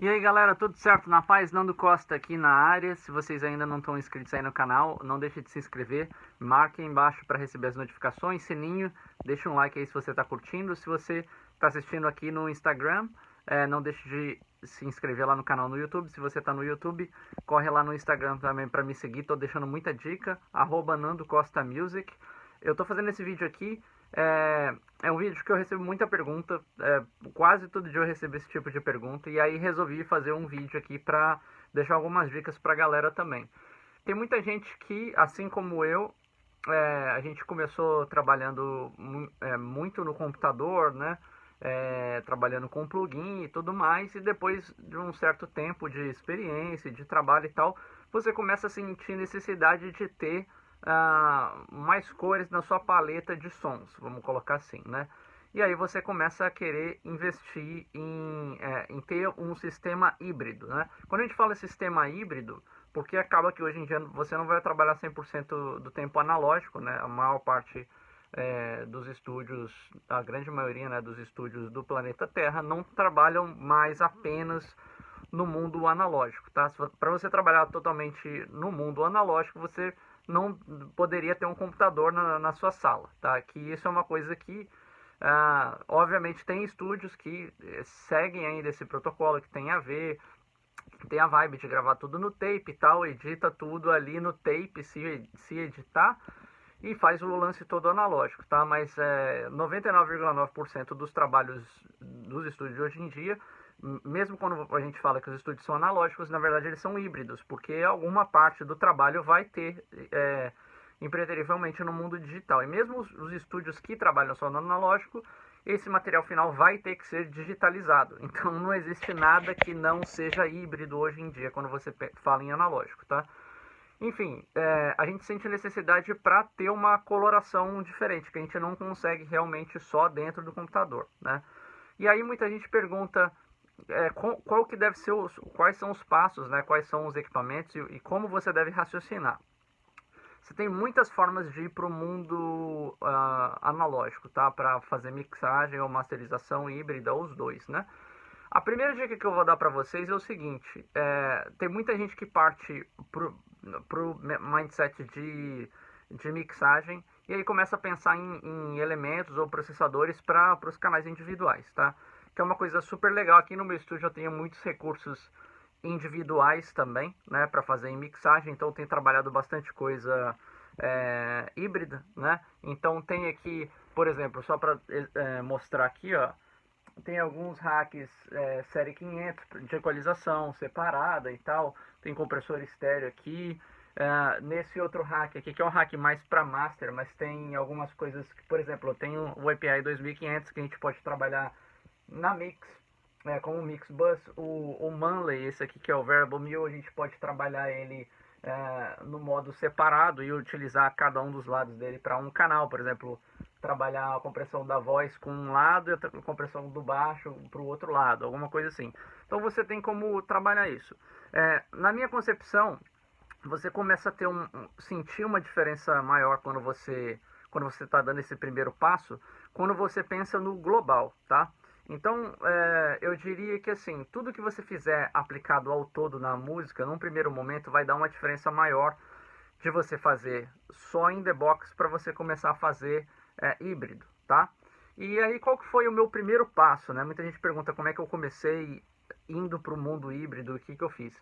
E aí galera, tudo certo? Na paz, Nando Costa aqui na área. Se vocês ainda não estão inscritos aí no canal, não deixe de se inscrever. Marque aí embaixo para receber as notificações, sininho, deixa um like aí se você está curtindo. Se você está assistindo aqui no Instagram, não deixe de se inscrever lá no canal no YouTube. Se você está no YouTube, corre lá no Instagram também para me seguir. Estou deixando muita dica, @Nando Costa Music. Eu estou fazendo esse vídeo aqui, é um vídeo que eu recebo muita pergunta, quase todo dia eu recebo esse tipo de pergunta, e aí resolvi fazer um vídeo aqui para deixar algumas dicas para a galera também. Tem muita gente que, assim como eu, a gente começou trabalhando muito no computador, né? Trabalhando com plugin e tudo mais, e depois de um certo tempo de experiência, de trabalho e tal, você começa a sentir necessidade de ter mais cores na sua paleta de sons, vamos colocar assim, né? E aí você começa a querer investir em ter um sistema híbrido, né? Quando a gente fala sistema híbrido, porque acaba que hoje em dia você não vai trabalhar 100% do tempo analógico, né? A maior parte dos estúdios, a grande maioria, né, dos estúdios do planeta Terra não trabalham mais apenas no mundo analógico, tá? Para você trabalhar totalmente no mundo analógico, você não poderia ter um computador na sua sala, tá? Que isso é uma coisa que, obviamente, tem estúdios que seguem ainda esse protocolo, que tem a ver, que tem a vibe de gravar tudo no tape e tal, edita tudo ali no tape, se editar, e faz o lance todo analógico, tá? Mas 99,9% dos trabalhos dos estúdios hoje em dia, mesmo quando a gente fala que os estúdios são analógicos, na verdade eles são híbridos, porque alguma parte do trabalho vai ter impreterivelmente no mundo digital. E mesmo os estúdios que trabalham só no analógico, esse material final vai ter que ser digitalizado. Então não existe nada que não seja híbrido hoje em dia quando você fala em analógico, tá? Enfim, a gente sente necessidade para ter uma coloração diferente, que a gente não consegue realmente só dentro do computador, né? E aí muita gente pergunta qual que deve ser quais são os passos, né? Quais são os equipamentos e como você deve raciocinar. Você tem muitas formas de ir para o mundo analógico, tá? Para fazer mixagem ou masterização híbrida, ou os dois, né? A primeira dica que eu vou dar para vocês é o seguinte: tem muita gente que parte pro mindset de mixagem e aí começa a pensar em elementos ou processadores para os canais individuais, tá? Que é uma coisa super legal. Aqui no meu estúdio eu tenho muitos recursos individuais também, né, para fazer em mixagem, então eu tenho trabalhado bastante coisa híbrida, né? Então tem aqui, por exemplo, só para mostrar aqui, ó, tem alguns hacks série 500 de equalização separada e tal, tem compressor estéreo aqui. Nesse outro hack aqui, que é um hack mais para master, mas tem algumas coisas que, por exemplo, eu tenho o API 2500 que a gente pode trabalhar na mix, com o mix bus. O Manley, esse aqui que é o Variable Mule, a gente pode trabalhar ele no modo separado e utilizar cada um dos lados dele para um canal, por exemplo, trabalhar a compressão da voz com um lado e a compressão do baixo para o outro lado, alguma coisa assim. Então você tem como trabalhar isso. Na minha concepção, você começa a ter sentir uma diferença maior quando você está dando esse primeiro passo, quando você pensa no global, tá? Então, eu diria que assim, tudo que você fizer aplicado ao todo na música, num primeiro momento, vai dar uma diferença maior de você fazer só in the box para você começar a fazer híbrido, tá? E aí, qual que foi o meu primeiro passo, né? Muita gente pergunta como é que eu comecei indo para o mundo híbrido, o que que eu fiz?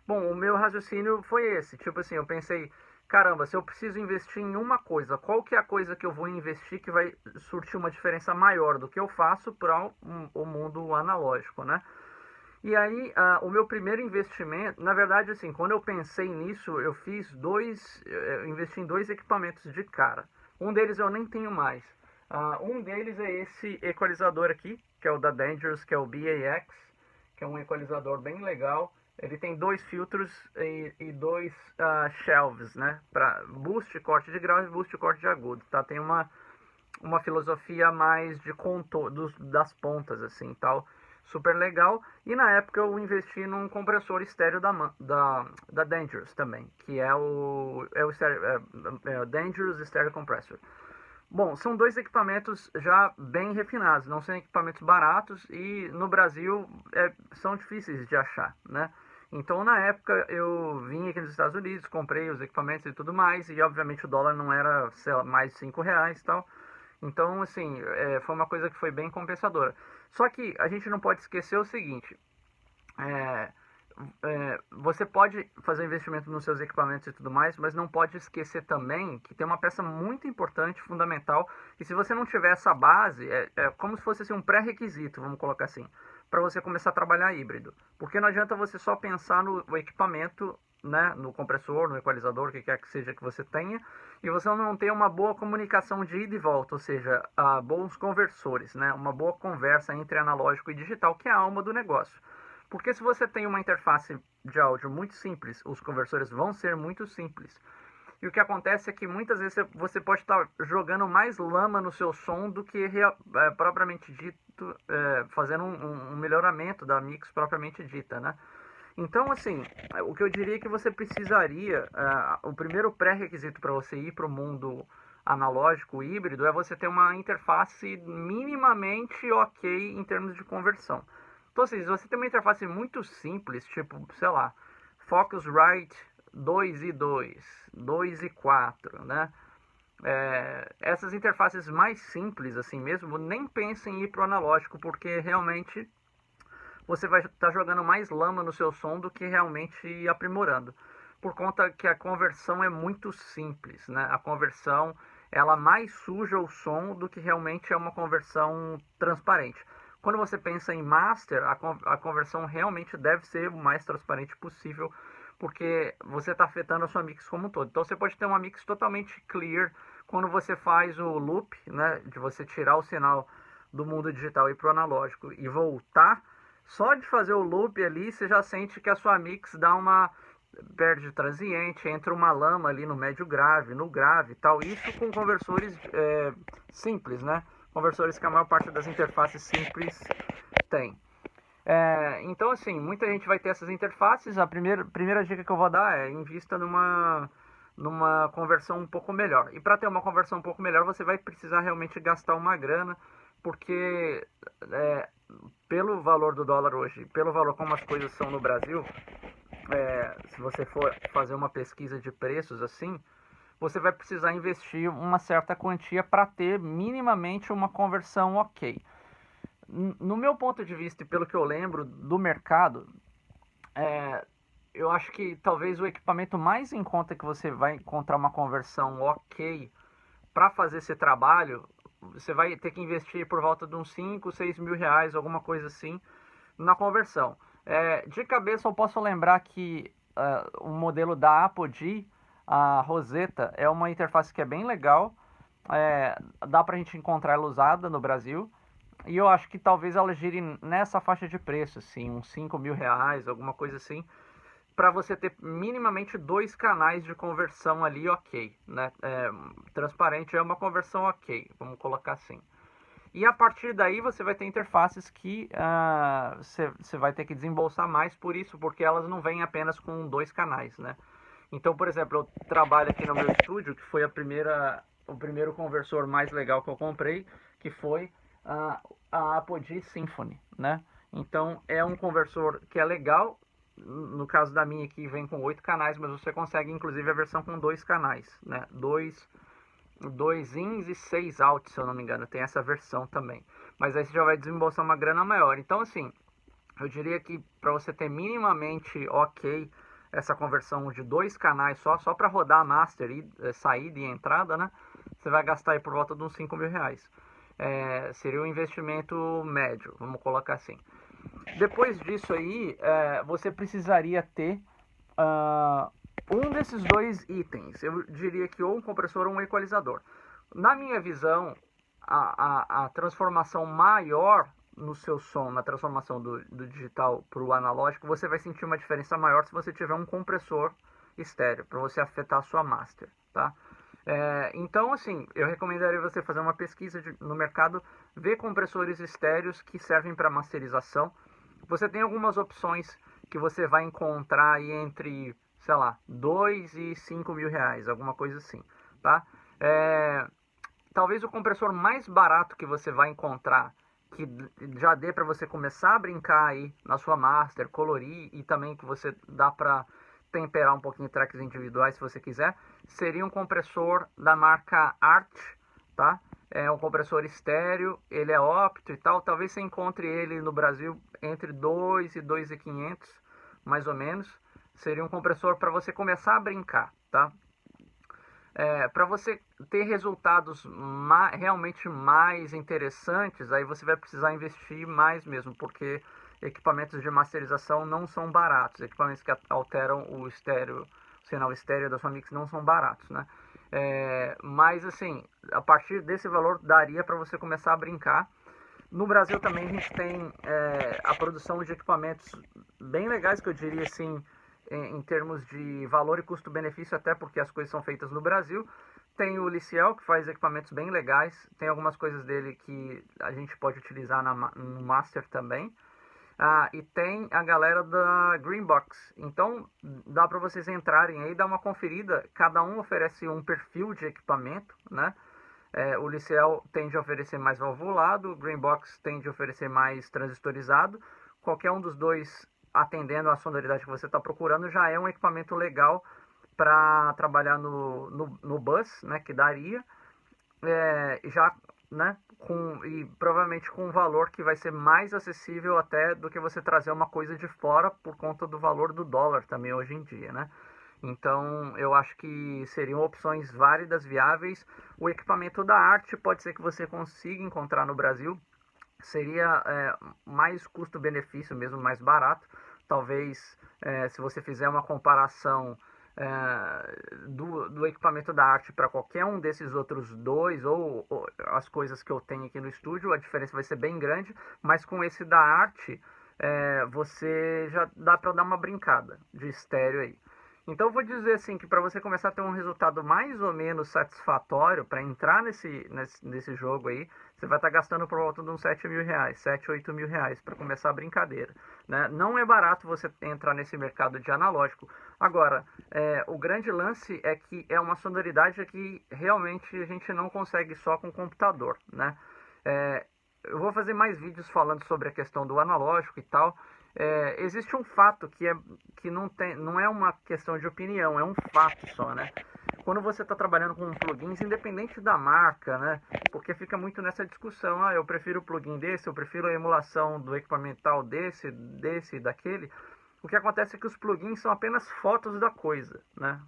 Bom, o meu raciocínio foi esse, tipo assim, eu pensei, caramba, se eu preciso investir em uma coisa, qual que é a coisa que eu vou investir que vai surtir uma diferença maior do que eu faço para o mundo analógico, né? E aí, o meu primeiro investimento, na verdade, assim, quando eu pensei nisso, eu fiz eu investi em dois equipamentos de cara. Um deles eu nem tenho mais. Um deles é esse equalizador aqui, que é o da Dangerous, que é o BAX, que é um equalizador bem legal. Ele tem dois filtros e dois shelves, né? Para boost, corte de grau e boost, corte de agudo, tá? Tem uma filosofia mais de contorno das pontas, assim, tal. Super legal. E na época eu investi num compressor estéreo da Dangerous também, que é o Dangerous Stereo Compressor. Bom, são dois equipamentos já bem refinados, não são equipamentos baratos e no Brasil são difíceis de achar, né? Então, na época, eu vim aqui nos Estados Unidos, comprei os equipamentos e tudo mais, e obviamente o dólar não era, sei lá, mais de R$ 5 e tal. Então, assim, foi uma coisa que foi bem compensadora. Só que a gente não pode esquecer o seguinte, é, você pode fazer investimento nos seus equipamentos e tudo mais, mas não pode esquecer também que tem uma peça muito importante, fundamental, e se você não tiver essa base, é como se fosse assim, um pré-requisito, vamos colocar assim, para você começar a trabalhar híbrido. Porque não adianta você só pensar no equipamento, né, no compressor, no equalizador, o que quer que seja que você tenha, e você não tem uma boa comunicação de ida e volta, ou seja, bons conversores, né, uma boa conversa entre analógico e digital, que é a alma do negócio. Porque se você tem uma interface de áudio muito simples, os conversores vão ser muito simples. E o que acontece é que muitas vezes você pode estar jogando mais lama no seu som do que propriamente dito, fazendo um melhoramento da mix propriamente dita, né? Então, assim, o que eu diria é que você precisaria, o primeiro pré-requisito para você ir para o mundo analógico híbrido é você ter uma interface minimamente ok em termos de conversão. Então, assim, se você tem uma interface muito simples, tipo, sei lá, Focusrite 2 e 2, 2 e 4, né? Essas interfaces mais simples, assim mesmo, nem pense em ir para o analógico, porque realmente você vai estar jogando mais lama no seu som do que realmente aprimorando. Por conta que a conversão é muito simples, né? A conversão, ela mais suja o som do que realmente é uma conversão transparente. Quando você pensa em master, a conversão realmente deve ser o mais transparente possível, porque você está afetando a sua mix como um todo. Então você pode ter uma mix totalmente clear quando você faz o loop, né, de você tirar o sinal do mundo digital e para o analógico e voltar. Só de fazer o loop ali, você já sente que a sua mix dá uma perde transiente, entra uma lama ali no médio grave, no grave e tal. Isso com conversores simples, né? Conversores que a maior parte das interfaces simples tem. Então, assim, muita gente vai ter essas interfaces. A primeira dica que eu vou dar é invista numa conversão um pouco melhor. E para ter uma conversão um pouco melhor, você vai precisar realmente gastar uma grana, porque pelo valor do dólar hoje, pelo valor como as coisas são no Brasil, se você for fazer uma pesquisa de preços assim, você vai precisar investir uma certa quantia para ter minimamente uma conversão ok. No meu ponto de vista e pelo que eu lembro do mercado, eu acho que talvez o equipamento mais em conta que você vai encontrar uma conversão ok para fazer esse trabalho, você vai ter que investir por volta de uns 5, 6 mil reais, alguma coisa assim, na conversão. De cabeça eu posso lembrar que o modelo da Apogee, a Rosetta, é uma interface que é bem legal, dá pra gente encontrar ela usada no Brasil, e eu acho que talvez ela gire nessa faixa de preço, assim, uns 5 mil reais, alguma coisa assim, para você ter minimamente 2 canais de conversão ali ok, né? Transparente é uma conversão ok, vamos colocar assim. E a partir daí você vai ter interfaces que você vai ter que desembolsar mais por isso, porque elas não vêm apenas com 2 canais, né? Então, por exemplo, eu trabalho aqui no meu estúdio, que foi o primeiro conversor mais legal que eu comprei, que foi a Apogee Symphony, né? Então, é um conversor que é legal. No caso da minha aqui, vem com 8 canais, mas você consegue inclusive a versão com 2 canais, né? 2 ins e 6 outs, se eu não me engano, tem essa versão também. Mas aí você já vai desembolsar uma grana maior. Então, assim, eu diria que para você ter minimamente ok essa conversão de 2 canais só para rodar a master, saída e entrada, né? Você vai gastar aí por volta de uns 5 mil reais. Seria um investimento médio, vamos colocar assim. Depois disso aí, você precisaria ter um desses 2 itens. Eu diria que ou um compressor ou um equalizador. Na minha visão, a transformação maior no seu som, na transformação do digital para o analógico, você vai sentir uma diferença maior se você tiver um compressor estéreo, para você afetar a sua master, tá? Então, assim, eu recomendaria você fazer uma pesquisa no mercado, ver compressores estéreos que servem para masterização. Você tem algumas opções que você vai encontrar aí entre, sei lá, 2 e 5 mil reais, alguma coisa assim, tá? talvez o compressor mais barato que você vai encontrar, que já dê para você começar a brincar aí na sua master, colorir, e também que você dá para temperar um pouquinho tracks individuais se você quiser, seria um compressor da marca Art, tá? É um compressor estéreo, ele é opto e tal, talvez você encontre ele no Brasil entre 2 e 2.500, mais ou menos. Seria um compressor para você começar a brincar, tá? Para você ter resultados realmente mais interessantes, aí você vai precisar investir mais mesmo, porque equipamentos de masterização não são baratos. Equipamentos que alteram o sinal estéreo da sua mix não são baratos, né? Mas assim, a partir desse valor daria para você começar a brincar. No Brasil também a gente tem a produção de equipamentos bem legais, que eu diria assim, em termos de valor e custo-benefício, até porque as coisas são feitas no Brasil. Tem o Liciel, que faz equipamentos bem legais, tem algumas coisas dele que a gente pode utilizar no Master também. E tem a galera da Greenbox, então dá para vocês entrarem aí, dar uma conferida. Cada um oferece um perfil de equipamento, né? O Liciel tende a oferecer mais valvulado, o Greenbox tende a oferecer mais transistorizado. Qualquer um dos dois, atendendo a sonoridade que você está procurando, já é um equipamento legal para trabalhar no bus, né, que daria, já, né, e provavelmente com um valor que vai ser mais acessível até do que você trazer uma coisa de fora, por conta do valor do dólar também hoje em dia, né? Então eu acho que seriam opções válidas, viáveis. O equipamento da Arte pode ser que você consiga encontrar no Brasil, seria mais custo-benefício mesmo, mais barato. Talvez se você fizer uma comparação do equipamento da Arte para qualquer um desses outros dois, ou as coisas que eu tenho aqui no estúdio, a diferença vai ser bem grande, mas com esse da Arte você já dá para dar uma brincada de estéreo aí. Então eu vou dizer assim, que para você começar a ter um resultado mais ou menos satisfatório, para entrar nesse jogo aí, você vai estar gastando por volta de uns 7 mil reais, 7, 8 mil reais para começar a brincadeira, né? Não é barato você entrar nesse mercado de analógico. Agora, o grande lance é que é uma sonoridade que realmente a gente não consegue só com o computador, né? Eu vou fazer mais vídeos falando sobre a questão do analógico e tal. Existe um fato que não é uma questão de opinião, é um fato só, né? Quando você está trabalhando com plugins, independente da marca, né? Porque fica muito nessa discussão, eu prefiro o plugin desse, eu prefiro a emulação do equipamento tal desse e daquele. O que acontece é que os plugins são apenas fotos da coisa, né?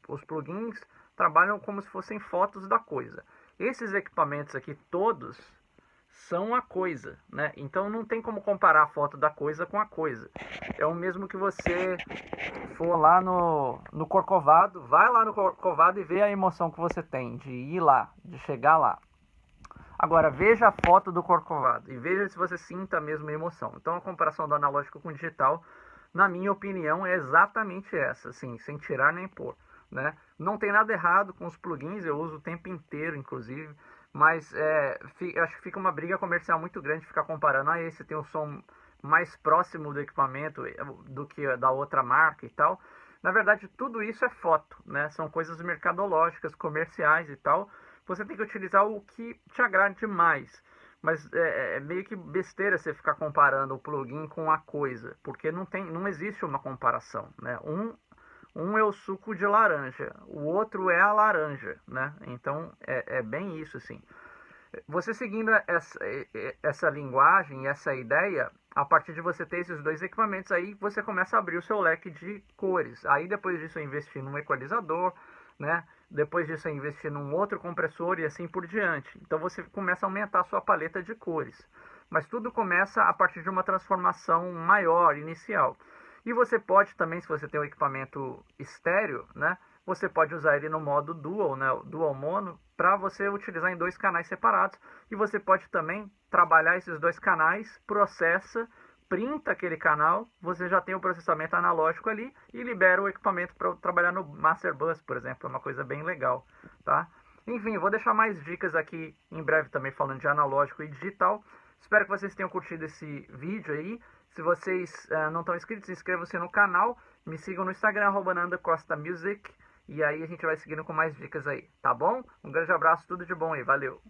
Os plugins trabalham como se fossem fotos da coisa. Esses equipamentos aqui todos são a coisa, né? Então não tem como comparar a foto da coisa com a coisa. É o mesmo que você for lá no Corcovado, vai lá no Corcovado e vê a emoção que você tem de ir lá, de chegar lá. Agora veja a foto do Corcovado e veja se você sinta a mesma emoção. Então a comparação do analógico com o digital, na minha opinião, é exatamente essa, assim, sem tirar nem pôr, né? Não tem nada errado com os plugins, eu uso o tempo inteiro, inclusive. Mas acho que fica uma briga comercial muito grande ficar comparando. Esse tem um som mais próximo do equipamento do que da outra marca e tal. Na verdade, tudo isso é foto, né? São coisas mercadológicas, comerciais e tal. Você tem que utilizar o que te agrade mais. Mas é meio que besteira você ficar comparando o plugin com a coisa, porque não existe uma comparação, né? Um é o suco de laranja, o outro é a laranja, né? Então é bem isso, assim. Você seguindo essa linguagem, essa ideia, a partir de você ter esses dois equipamentos, aí você começa a abrir o seu leque de cores. Aí depois disso investir num equalizador, né? Depois disso investir num outro compressor e assim por diante. Então você começa a aumentar a sua paleta de cores. Mas tudo começa a partir de uma transformação maior, inicial. E você pode também, se você tem um equipamento estéreo, né, você pode usar ele no modo dual, né, dual mono, para você utilizar em dois canais separados. E você pode também trabalhar esses dois canais, processa, printa aquele canal, você já tem o processamento analógico ali e libera o equipamento para trabalhar no Master Bus, por exemplo. É uma coisa bem legal, tá? Enfim, eu vou deixar mais dicas aqui em breve também falando de analógico e digital. Espero que vocês tenham curtido esse vídeo aí. Se vocês não estão inscritos, inscrevam-se no canal. Me sigam no Instagram, @NandoCostaMusic. E aí a gente vai seguindo com mais dicas aí, tá bom? Um grande abraço, tudo de bom aí, valeu!